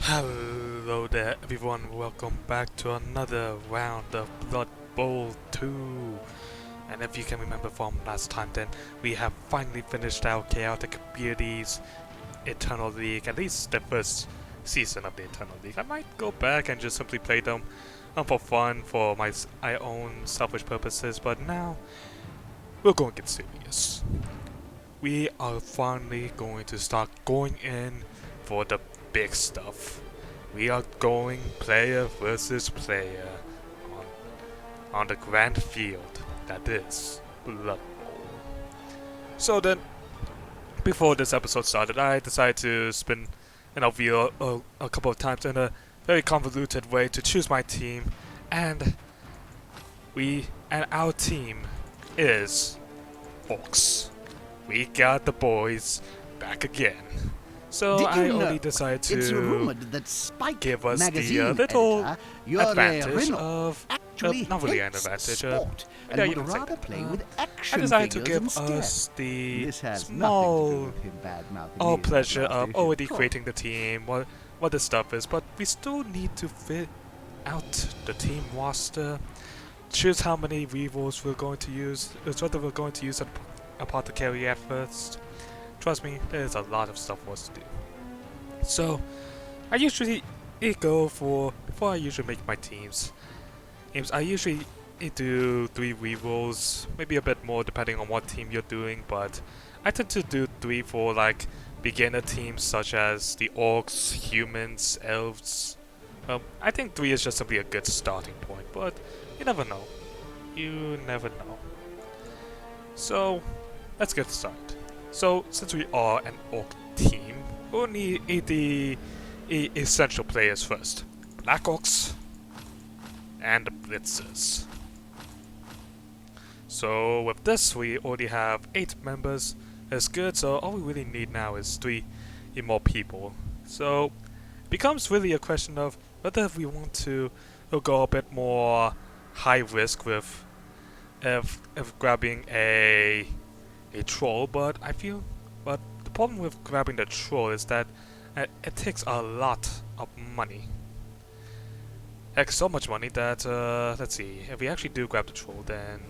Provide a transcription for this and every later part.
Hello there everyone, welcome back to another round of Blood Bowl 2. And if you can remember from last time, then we have finally finished our Chaotic Beauties Eternal League, at least the first season of the Eternal League. I might go back and just simply play them for fun, for my own selfish purposes, but now we're going to get serious. We are finally going to start going in for the big stuff. We are going player versus player on the grand field that is Blood Bowl. So then, before this episode started, I decided to spin an wheel a couple of times in a very convoluted way to choose my team, and our team is Orcs. We got the boys back again. So I only decided to give us the little advantage of, not really an advantage, yeah, you can say that. I decided to give us the small pleasure of already creating the team, what the stuff is, but we still need to fit out the team roster, choose how many rerolls we're going to use, whether we're going to use apothecary at first. Trust me, there's a lot of stuff for us to do. So, I usually go for, before I usually make my teams, I usually do 3 rerolls, maybe a bit more depending on what team you're doing, but I tend to do 3 for like beginner teams such as the Orcs, Humans, Elves. I think 3 is just simply a good starting point, but you never know. You never know. So, let's get started. So, since we are an Orc team, we'll need the essential players first. Black Orcs and the Blitzers. So, with this, we already have 8 members. That's good, so all we really need now is 3 more people. So, it becomes really a question of whether we want to go a bit more high risk with grabbing a troll, but the problem with grabbing the troll is that it takes a lot of money. Heck, so much money that let's see, if we actually do grab the troll, then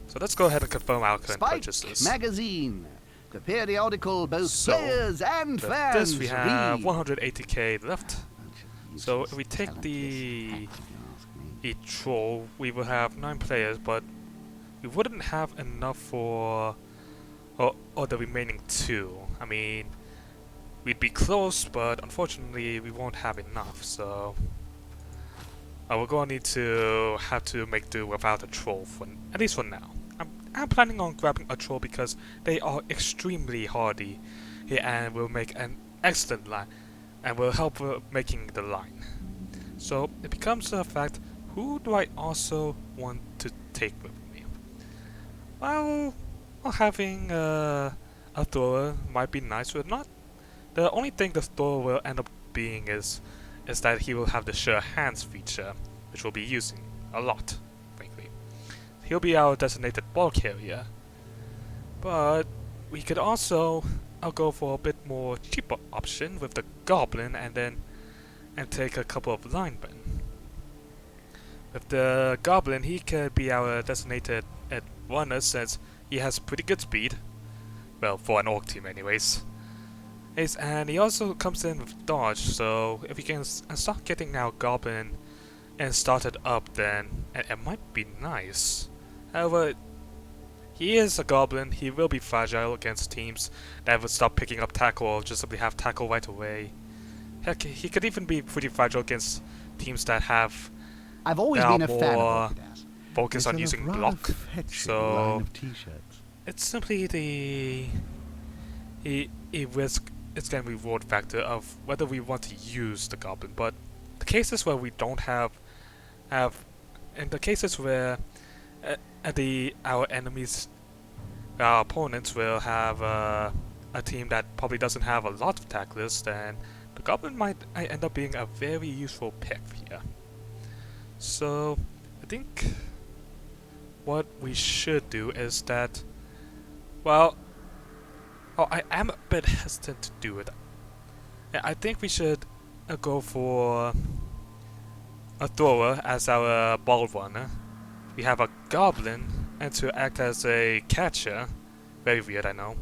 so let's go ahead and confirm our current purchases. Magazine, the periodical both players and fans. This we have 180k left. So if we take the troll, we will have 9 players, but we wouldn't have enough for or the remaining 2. I mean, we'd be close, but unfortunately we won't have enough, so we're going to need to have to make do without a troll, at least for now. I'm planning on grabbing a troll because they are extremely hardy and will make an excellent line and will help making the line. So it becomes a fact, who do I also want to take with me? Well, having a thrower might be nice, but not. The only thing the thrower will end up being is that he will have the sure hands feature, which we'll be using a lot, frankly. He'll be our designated ball carrier, but we could also, I'll go for a bit more cheaper option with the goblin and take a couple of linemen. With the goblin, he could be our designated runner since he has pretty good speed. Well, for an Orc team anyways. And he also comes in with dodge, so if we can start getting our goblin and started up, then it might be nice. However, he is a goblin, he will be fragile against teams that would stop picking up tackle or just simply have tackle right away. Heck, he could even be pretty fragile against teams that have I've always been a fan of focus on using block, so it's simply a risk, it's and reward factor of whether we want to use the goblin. But the cases where we don't have in the cases where our enemies, our opponents will have a team that probably doesn't have a lot of tacklers, then the goblin might end up being a very useful pick here. So I think what we should do is that, well, I am a bit hesitant to do it. I think we should go for a thrower as our ball runner. We have a goblin and to act as a catcher. Very weird, I know.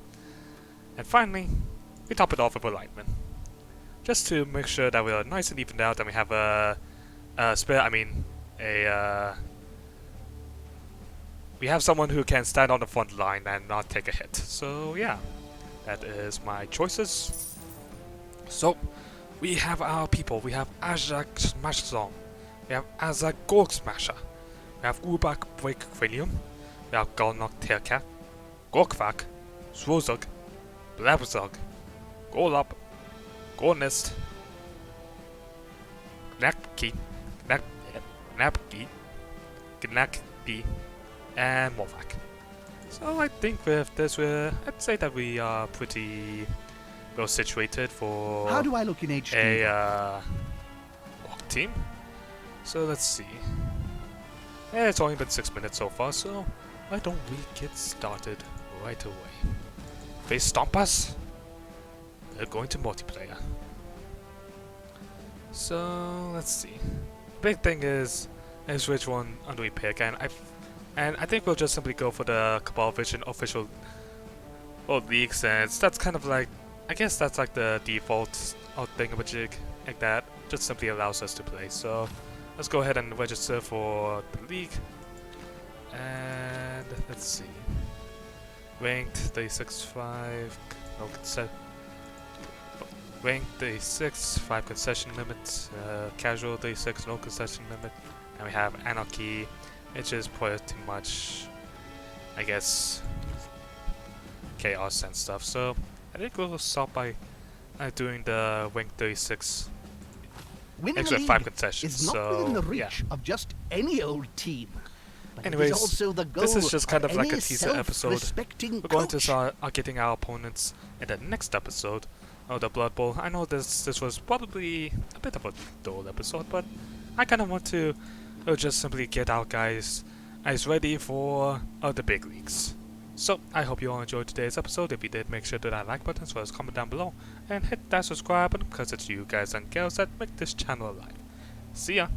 And finally, we top it off with a lineman. Just to make sure that we're nice and evened out and we have we have someone who can stand on the front line and not take a hit. So yeah, that is my choices. So, we have our people. We have Ajak Smashzong. We have Azak Gorg Smasher. We have Ubak Break Quillium. We have Golnok Tearcat. Gorkvak. Swozug. Blabzug. Golub. Gornist. Knapki. Knapki. Gnakki. And Morvac. So I think with this, I'd say that we are pretty well situated for How do I look in HD? a walk team. So let's see. It's only been 6 minutes so far, so why don't we get started right away? They stomp us. They're going to multiplayer. So let's see. Big thing is which one do we pick, and I think we'll just simply go for the Cabal Vision official league, since that's kind of like, I guess that's like the default thingamajig, like that just simply allows us to play. So let's go ahead and register for the league, and let's see. Ranked 36.5, no concession. Ranked 36, 5 concession limit. Casual 36, no concession limit. And we have Anarchy, which is pretty much, I guess, chaos and stuff. So I think we'll start by doing the Wing 36 Winning extra a 5 league concessions. is not So within the yeah. reach of just any old team. But it Anyways, is also the goal this is just kind of like a any teaser episode. self-respecting We're going to coach. start getting our opponents in the next episode of the Blood Bowl. I know this was probably a bit of a dull episode, but I kind of want to just simply get our guys ready for the big leagues. So I hope you all enjoyed today's episode. If you did, make sure to hit that like button as well as comment down below and hit that subscribe button, because it's you guys and girls that make this channel alive. See ya!